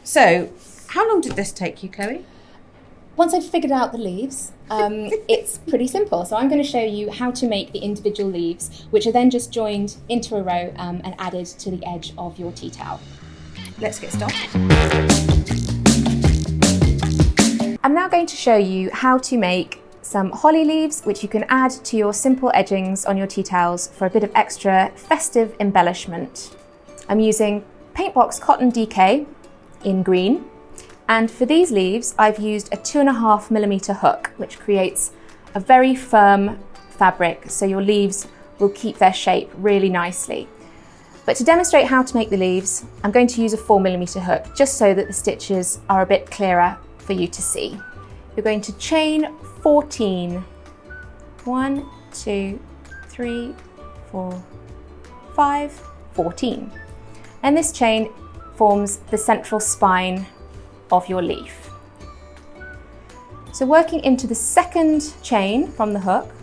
So, how long did this take you, Chloe? Once I'd figured out the leaves, it's pretty simple. So I'm going to show you how to make the individual leaves, which are then just joined into a row and added to the edge of your tea towel. Let's get started. I'm now going to show you how to make some holly leaves, which you can add to your simple edgings on your tea towels for a bit of extra festive embellishment. I'm using Paintbox Cotton DK in green. And for these leaves, I've used a 2.5mm hook, which creates a very firm fabric, so your leaves will keep their shape really nicely. But to demonstrate how to make the leaves, I'm going to use a 4mm hook, just so that the stitches are a bit clearer for you to see. You're going to chain 14. 1, 2, 3, 4, 5, 14. And this chain forms the central spine of your leaf. So working into the second chain from the hook,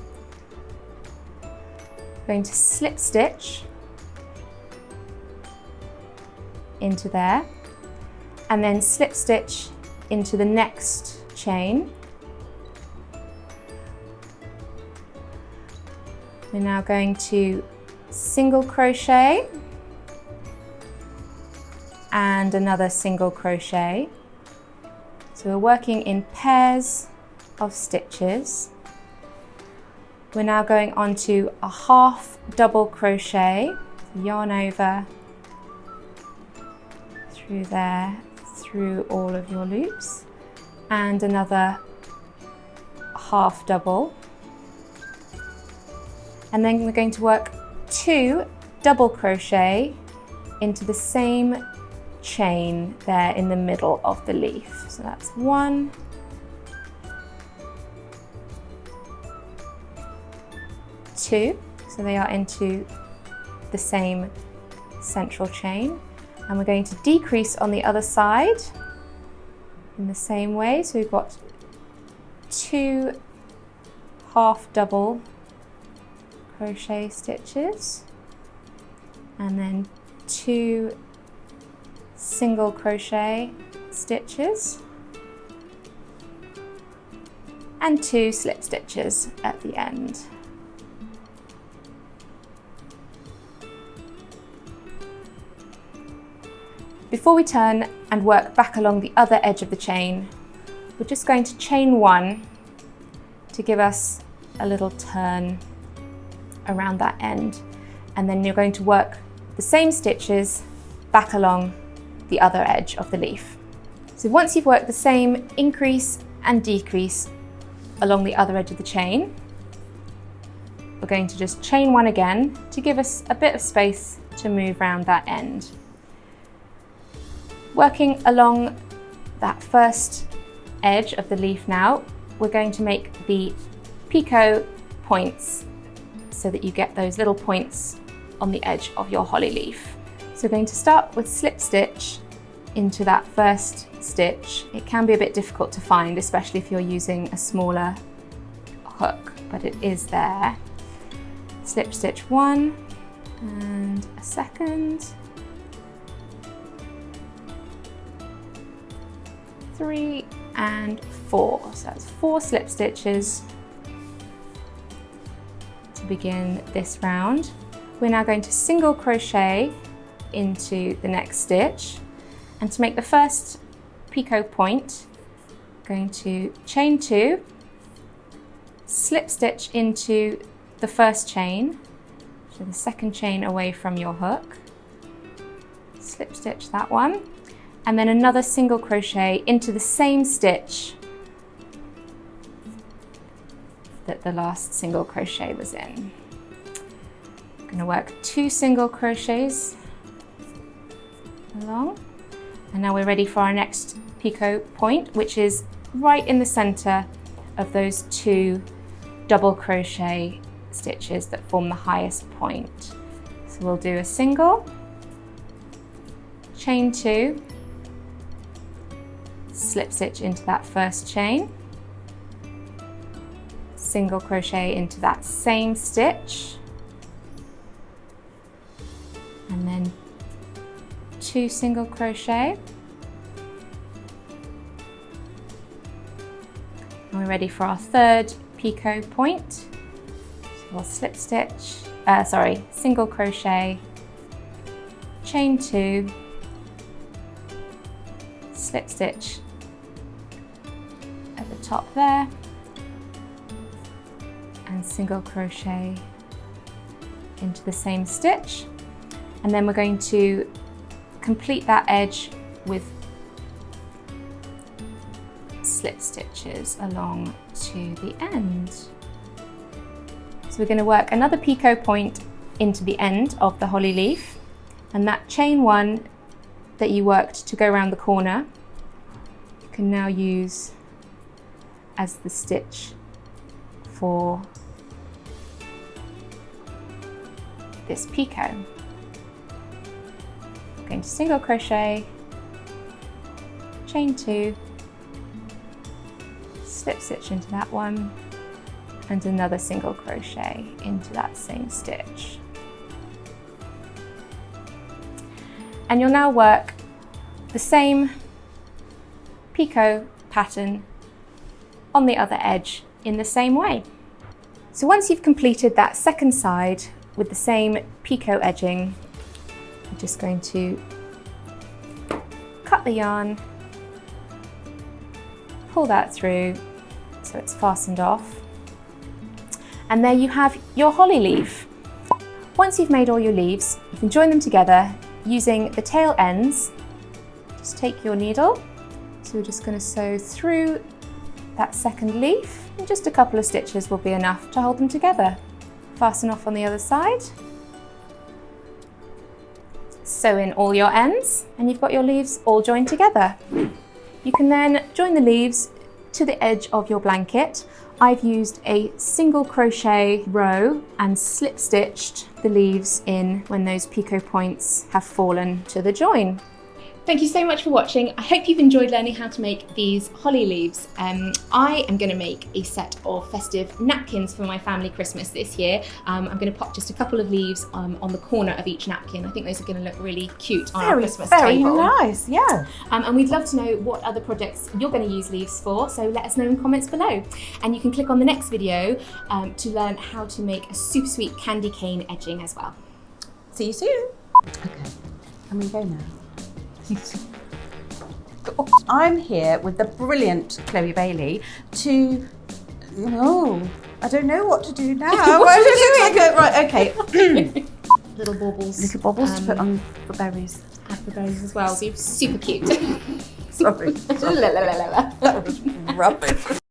I'm going to slip stitch into there and then slip stitch into the next chain. We're now going to single crochet and another single crochet. So we're working in pairs of stitches. We're now going on to a half double crochet, yarn over through there, through all of your loops, and another half double. And then we're going to work 2 double crochet into the same chain there in the middle of the leaf. So that's 1, 2, so they are into the same central chain, and we're going to decrease on the other side in the same way. So we've got 2 half double crochet stitches and then 2 single crochet stitches and 2 slip stitches at the end. Before we turn and work back along the other edge of the chain, we're just going to chain 1 to give us a little turn around that end, and then you're going to work the same stitches back along the other edge of the leaf. So once you've worked the same increase and decrease along the other edge of the chain, we're going to just chain 1 again to give us a bit of space to move around that end. Working along that first edge of the leaf now, we're going to make the picot points so that you get those little points on the edge of your holly leaf. So we're going to start with slip stitch into that first stitch. It can be a bit difficult to find, especially if you're using a smaller hook, but it is there. Slip stitch 1 and a second, 3 and 4. So that's 4 slip stitches to begin this round. We're now going to single crochet into the next stitch, and to make the first picot point, I'm going to chain 2, slip stitch into the first chain, so the second chain away from your hook, slip stitch that one, and then another single crochet into the same stitch that the last single crochet was in. I'm going to work 2 single crochets along, and now we're ready for our next picot point, which is right in the center of those 2 double crochet stitches that form the highest point. So we'll do a single, chain 2, slip stitch into that first chain, single crochet into that same stitch, and then 2 single crochet, And we're ready for our third picot point. So we'll slip stitch, single crochet, chain 2, slip stitch at the top there, and single crochet into the same stitch. And then we're going to complete that edge with slip stitches along to the end. So we're going to work another picot point into the end of the holly leaf, and that chain 1 that you worked to go around the corner, you can now use as the stitch for this picot. I'm going to single crochet, chain 2, slip stitch into that one, and another single crochet into that same stitch. And you'll now work the same picot pattern on the other edge in the same way. So once you've completed that second side with the same picot edging, I'm just going to cut the yarn, pull that through so it's fastened off, and there you have your holly leaf. Once you've made all your leaves, you can join them together using the tail ends. Just take your needle, so we're just going to sew through that second leaf, and just a couple of stitches will be enough to hold them together. Fasten off on the other side, sew in all your ends, and you've got your leaves all joined together. You can then join the leaves to the edge of your blanket. I've used a single crochet row and slip stitched the leaves in when those picot points have fallen to the join. Thank you so much for watching. I hope you've enjoyed learning how to make these holly leaves. I am going to make a set of festive napkins for my family Christmas this year. I'm going to pop just a couple of leaves on the corner of each napkin. I think those are going to look really cute on our Christmas table. Very nice, yeah. And we'd love to know what other projects you're going to use leaves for, so let us know in comments below. And you can click on the next video to learn how to make a super sweet candy cane edging as well. See you soon. Okay, can we go now? I'm here with the brilliant Chloe Bailey to, I don't know what to do now. Right, okay. Little baubles. Little baubles to put on for berries. Add for berries as well, so you're super cute. Sorry. That was rubbish.